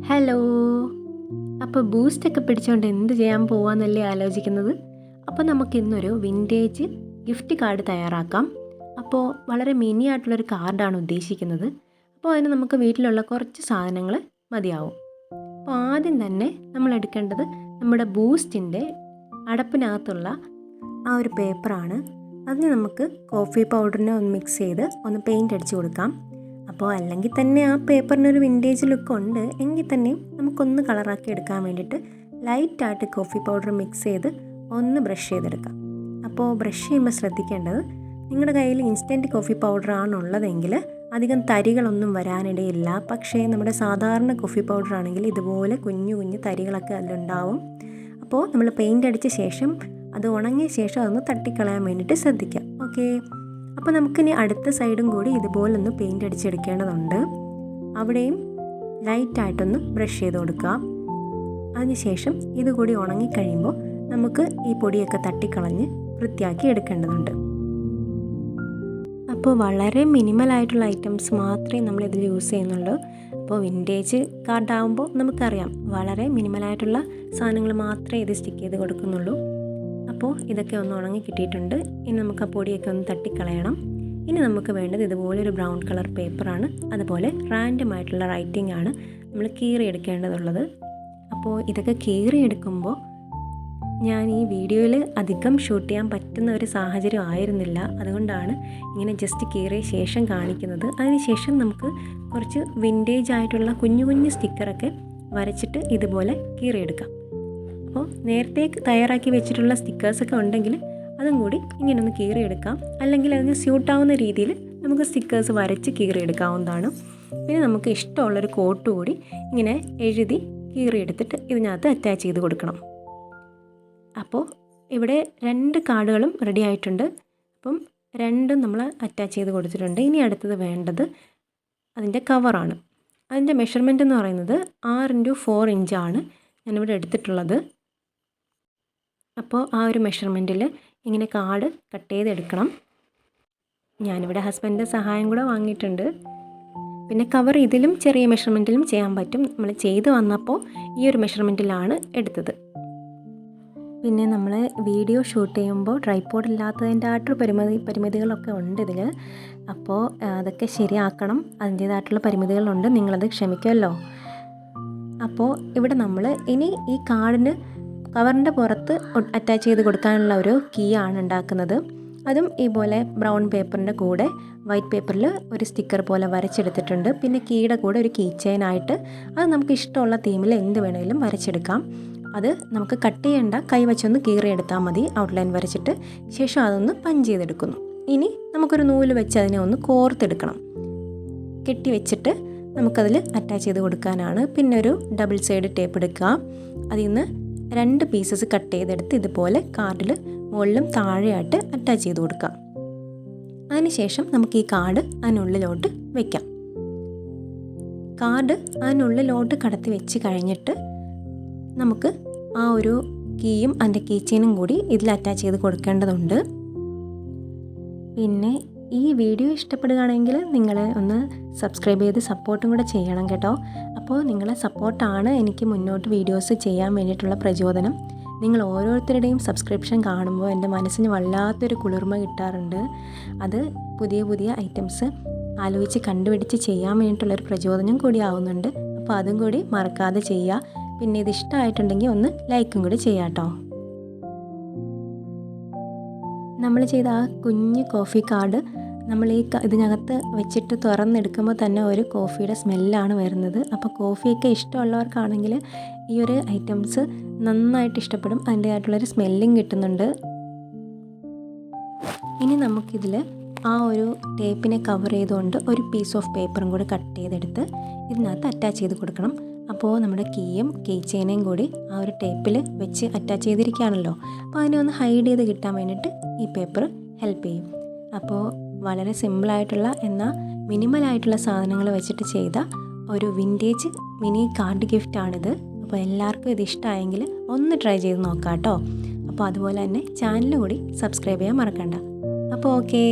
Hello. അപ്പോൾ ബൂസ്റ്റൊക്കെ പിടിച്ചുകൊണ്ട് എന്ത് ചെയ്യാൻ പോവാന്നല്ലേ ആലോചിക്കുന്നത്? അപ്പോൾ നമുക്കിന്നൊരു വിൻറ്റേജ് ഗിഫ്റ്റ് കാർഡ് തയ്യാറാക്കാം. അപ്പോൾ വളരെ മിനി ആയിട്ടുള്ളൊരു കാർഡാണ് ഉദ്ദേശിക്കുന്നത്. അപ്പോൾ അതിന് നമുക്ക് വീട്ടിലുള്ള കുറച്ച് സാധനങ്ങൾ മതിയാവും. അപ്പോൾ ആദ്യം തന്നെ നമ്മൾ എടുക്കേണ്ടത് നമ്മുടെ ബൂസ്റ്റിൻ്റെ അടപ്പിനകത്തുള്ള ആ ഒരു പേപ്പറാണ്. അതിന് നമുക്ക് കോഫി പൗഡറിനെ ഒന്ന് മിക്സ് ചെയ്ത് ഒന്ന് പെയിൻ്റ് അടിച്ച് കൊടുക്കാം. അപ്പോൾ അല്ലെങ്കിൽ തന്നെ ആ പേപ്പറിനൊരു വിൻറ്റേജ് ലുക്ക് ഉണ്ട് എങ്കിൽ തന്നെയും നമുക്കൊന്ന് കളറാക്കി എടുക്കാൻ വേണ്ടിയിട്ട് ലൈറ്റായിട്ട് കോഫി പൗഡർ മിക്സ് ചെയ്ത് ഒന്ന് ബ്രഷ് ചെയ്തെടുക്കാം. അപ്പോൾ ബ്രഷ് ചെയ്യുമ്പോൾ ശ്രദ്ധിക്കേണ്ടത്, നിങ്ങളുടെ കയ്യിൽ ഇൻസ്റ്റൻറ്റ് കോഫി പൗഡർ ആണുള്ളതെങ്കിൽ അധികം തരികളൊന്നും വരാനിടയില്ല. പക്ഷേ നമ്മുടെ സാധാരണ കോഫി പൗഡർ ആണെങ്കിൽ ഇതുപോലെ കുഞ്ഞു കുഞ്ഞു തരികളൊക്കെ അതിലുണ്ടാവും. അപ്പോൾ നമ്മൾ പെയിൻ്റ് അടിച്ച ശേഷം അത് ഉണങ്ങിയ ശേഷം അതൊന്ന് തട്ടിക്കളയാൻ വേണ്ടിയിട്ട് ശ്രദ്ധിക്കാം. ഓക്കെ. അപ്പോൾ നമുക്കിനി അടുത്ത സൈഡും കൂടി ഇതുപോലെ ഒന്ന് പെയിൻ്റ് അടിച്ചെടുക്കേണ്ടതുണ്ട്. അവിടെയും ലൈറ്റായിട്ടൊന്ന് ബ്രഷ് ചെയ്ത് കൊടുക്കുക. അതിനുശേഷം ഇതുകൂടി ഉണങ്ങിക്കഴിയുമ്പോൾ നമുക്ക് ഈ പൊടിയൊക്കെ തട്ടിക്കളഞ്ഞ് വൃത്തിയാക്കി എടുക്കേണ്ടതുണ്ട്. അപ്പോൾ വളരെ മിനിമലായിട്ടുള്ള ഐറ്റംസ് മാത്രമേ നമ്മളിതിൽ യൂസ് ചെയ്യുന്നുള്ളൂ. അപ്പോൾ വിൻറ്റേജ് കാർഡാകുമ്പോൾ നമുക്കറിയാം വളരെ മിനിമലായിട്ടുള്ള സാധനങ്ങൾ മാത്രമേ ഇത് സ്റ്റിക്ക് ചെയ്ത് കൊടുക്കുന്നുള്ളൂ. അപ്പോൾ ഇതൊക്കെ ഒന്ന് ഉണങ്ങി കിട്ടിയിട്ടുണ്ട്. ഇനി നമുക്ക് ആ പൊടിയൊക്കെ ഒന്ന് തട്ടിക്കളയണം. ഇനി നമുക്ക് വേണ്ടത് ഇതുപോലൊരു ബ്രൗൺ കളർ പേപ്പറാണ്. അതുപോലെ റാൻഡമായിട്ടുള്ള റൈറ്റിംഗ് ആണ് നമ്മൾ കീറിയെടുക്കേണ്ടതുള്ളത്. അപ്പോൾ ഇതൊക്കെ കീറിയെടുക്കുമ്പോൾ ഞാൻ ഈ വീഡിയോയിൽ അധികം ഷൂട്ട് ചെയ്യാൻ പറ്റുന്ന ഒരു സാഹചര്യം ആയിരുന്നില്ല. അതുകൊണ്ടാണ് ഇങ്ങനെ ജസ്റ്റ് കീറിയ ശേഷം കാണിക്കുന്നത്. അതിനുശേഷം നമുക്ക് കുറച്ച് വിൻറ്റേജ് ആയിട്ടുള്ള കുഞ്ഞു കുഞ്ഞു സ്റ്റിക്കറൊക്കെ വരച്ചിട്ട് ഇതുപോലെ കീറിയെടുക്കാം. അപ്പോൾ നേരത്തെ തയ്യാറാക്കി വെച്ചിട്ടുള്ള സ്റ്റിക്കേഴ്സൊക്കെ ഉണ്ടെങ്കിൽ അതും കൂടി ഇങ്ങനെ ഒന്ന് കീറിയെടുക്കാം. അല്ലെങ്കിൽ അതിന് സ്യൂട്ടാവുന്ന രീതിയിൽ നമുക്ക് സ്റ്റിക്കേഴ്സ് വരച്ച് കീറിയെടുക്കാവുന്നതാണ്. പിന്നെ നമുക്ക് ഇഷ്ടമുള്ളൊരു കോട്ട് കൂടി ഇങ്ങനെ എഴുതി കീറിയെടുത്തിട്ട് ഇതിനകത്ത് അറ്റാച്ച് ചെയ്ത് കൊടുക്കണം. അപ്പോൾ ഇവിടെ 2 കാർഡുകളും റെഡി ആയിട്ടുണ്ട്. അപ്പം രണ്ടും നമ്മൾ അറ്റാച്ച് ചെയ്ത് കൊടുത്തിട്ടുണ്ട്. ഇനി അടുത്തത് വേണ്ടത് അതിൻ്റെ കവറാണ്. അതിൻ്റെ മെഷർമെൻറ്റ് എന്ന് പറയുന്നത് 6x4 ഇഞ്ചാണ് ഞാനിവിടെ എടുത്തിട്ടുള്ളത്. അപ്പോൾ ആ ഒരു മെഷർമെൻറ്റിൽ ഇങ്ങനെ കാർഡ് കട്ട് ചെയ്തെടുക്കണം. ഞാനിവിടെ ഹസ്ബൻഡിൻ്റെ സഹായം കൂടെ വാങ്ങിയിട്ടുണ്ട്. പിന്നെ കവർ ഇതിലും ചെറിയ മെഷർമെൻറ്റിലും ചെയ്യാൻ പറ്റും. നമ്മൾ ചെയ്ത് വന്നപ്പോൾ ഈ ഒരു മെഷർമെൻറ്റിലാണ് എടുത്തത്. പിന്നെ നമ്മൾ വീഡിയോ ഷൂട്ട് ചെയ്യുമ്പോൾ ട്രൈപോഡ് ഇല്ലാത്തതിൻ്റെ ആയിട്ടുള്ള പരിമിതികളൊക്കെ ഉണ്ട് ഇതിൽ. അപ്പോൾ അതൊക്കെ ശരിയാക്കണം. അതിൻ്റേതായിട്ടുള്ള പരിമിതികളുണ്ട്, നിങ്ങളത് ക്ഷമിക്കുമല്ലോ. അപ്പോൾ ഇവിടെ നമ്മൾ ഇനി ഈ കാർഡിന് കവറിൻ്റെ പുറത്ത് അറ്റാച്ച് ചെയ്ത് കൊടുക്കാനുള്ള ഒരു കീ ആണ് ഉണ്ടാക്കുന്നത്. അതും ഇതുപോലെ ബ്രൗൺ പേപ്പറിൻ്റെ കൂടെ വൈറ്റ് പേപ്പറിൽ ഒരു സ്റ്റിക്കർ പോലെ വരച്ചെടുത്തിട്ടുണ്ട്. പിന്നെ കീയുടെ കൂടെ ഒരു കീ ചെയിനായിട്ട് അത് നമുക്ക് ഇഷ്ടമുള്ള തീമിൽ എന്ത് വേണമെങ്കിലും വരച്ചെടുക്കാം. അത് നമുക്ക് കട്ട് ചെയ്യേണ്ട, കൈ വെച്ചൊന്ന് കീറിയെടുത്താൽ മതി ഔട്ട്ലൈൻ വരച്ചിട്ട്. ശേഷം അതൊന്ന് പഞ്ച് ചെയ്തെടുക്കുന്നു. ഇനി നമുക്കൊരു നൂല് വെച്ച് അതിനെ ഒന്ന് കോർത്തെടുക്കണം. കെട്ടി വെച്ചിട്ട് നമുക്കതിൽ അറ്റാച്ച് ചെയ്ത് കൊടുക്കാനാണ്. പിന്നെ ഒരു ഡബിൾ സൈഡ് ടേപ്പ് എടുക്കുക. അതിൽ നിന്ന് 2 പീസസ് കട്ട് ചെയ്തെടുത്ത് ഇതുപോലെ കാർഡിൽ മുകളിലും താഴെയായിട്ട് അറ്റാച്ച് ചെയ്ത് കൊടുക്കാം. അതിനുശേഷം നമുക്ക് ഈ കാർഡ് അതിനുള്ളിലോട്ട് വയ്ക്കാം. കാർഡ് അതിനുള്ളിലോട്ട് കടത്തി വെച്ച് കഴിഞ്ഞിട്ട് നമുക്ക് ആ ഒരു കീയും അതിൻ്റെ കീ ചെയിനും കൂടി ഇതിൽ അറ്റാച്ച് ചെയ്ത് കൊടുക്കേണ്ടതുണ്ട്. പിന്നെ ഈ വീഡിയോ ഇഷ്ടപ്പെടുകയാണെങ്കിൽ നിങ്ങൾ ഒന്ന് സബ്സ്ക്രൈബ് ചെയ്ത് സപ്പോർട്ടും കൂടെ ചെയ്യണം കേട്ടോ. അപ്പോൾ നിങ്ങളെ സപ്പോർട്ടാണ് എനിക്ക് മുന്നോട്ട് വീഡിയോസ് ചെയ്യാൻ വേണ്ടിയിട്ടുള്ള പ്രചോദനം. നിങ്ങൾ ഓരോരുത്തരുടെയും സബ്സ്ക്രിപ്ഷൻ കാണുമ്പോൾ എൻ്റെ മനസ്സിന് വല്ലാത്തൊരു കുളിർമ കിട്ടാറുണ്ട്. അത് പുതിയ പുതിയ ഐറ്റംസ് ആലോചിച്ച് കണ്ടുപിടിച്ച് ചെയ്യാൻ വേണ്ടിയിട്ടുള്ളൊരു പ്രചോദനം കൂടി ആവുന്നുണ്ട്. അപ്പോൾ അതും കൂടി മറക്കാതെ ചെയ്യുക. പിന്നെ ഇത് ഇഷ്ടമായിട്ടുണ്ടെങ്കിൽ ഒന്ന് ലൈക്കും കൂടി ചെയ്യാം കേട്ടോ. നമ്മൾ ചെയ്ത ആ കുഞ്ഞ് കോഫി കാർഡ് നമ്മൾ ഈ ഇതിനകത്ത് വെച്ചിട്ട് തുറന്നെടുക്കുമ്പോൾ തന്നെ ഒരു കോഫിയുടെ സ്മെല്ലാണ് വരുന്നത്. അപ്പോൾ കോഫിയൊക്കെ ഇഷ്ടമുള്ളവർക്കാണെങ്കിൽ ഈ ഒരു ഐറ്റംസ് നന്നായിട്ട് ഇഷ്ടപ്പെടും. അതിൻ്റെതായിട്ടുള്ളൊരു സ്മെല്ലും കിട്ടുന്നുണ്ട്. ഇനി നമുക്കിതിൽ ആ ഒരു ടേപ്പിനെ കവർ ചെയ്തുകൊണ്ട് ഒരു പീസ് ഓഫ് പേപ്പറും കൂടി കട്ട് ചെയ്തെടുത്ത് ഇതിനകത്ത് അറ്റാച്ച് ചെയ്ത് കൊടുക്കണം. അപ്പോൾ നമ്മുടെ കീയും കീ ചെയിനേയും കൂടി ആ ഒരു ടേപ്പിൽ വെച്ച് അറ്റാച്ച് ചെയ്തിരിക്കുകയാണല്ലോ. അപ്പോൾ അതിനെ ഒന്ന് ഹൈഡ് ചെയ്ത് കിട്ടാൻ വേണ്ടിയിട്ട് ഈ പേപ്പർ ഹെൽപ്പ് ചെയ്യും. അപ്പോൾ വളരെ സിമ്പിളായിട്ടുള്ള എന്നാൽ മിനിമലായിട്ടുള്ള സാധനങ്ങൾ വെച്ചിട്ട് ചെയ്ത ഒരു വിൻറ്റേജ് മിനി കാർഡ് ഗിഫ്റ്റാണിത്. അപ്പോൾ എല്ലാവർക്കും ഇത് ഇഷ്ടമായെങ്കിൽ ഒന്ന് ട്രൈ ചെയ്ത് നോക്കാം കേട്ടോ. അപ്പോൾ അതുപോലെ തന്നെ ചാനൽ കൂടി സബ്സ്ക്രൈബ് ചെയ്യാൻ മറക്കണ്ട. അപ്പോൾ ഓക്കേ.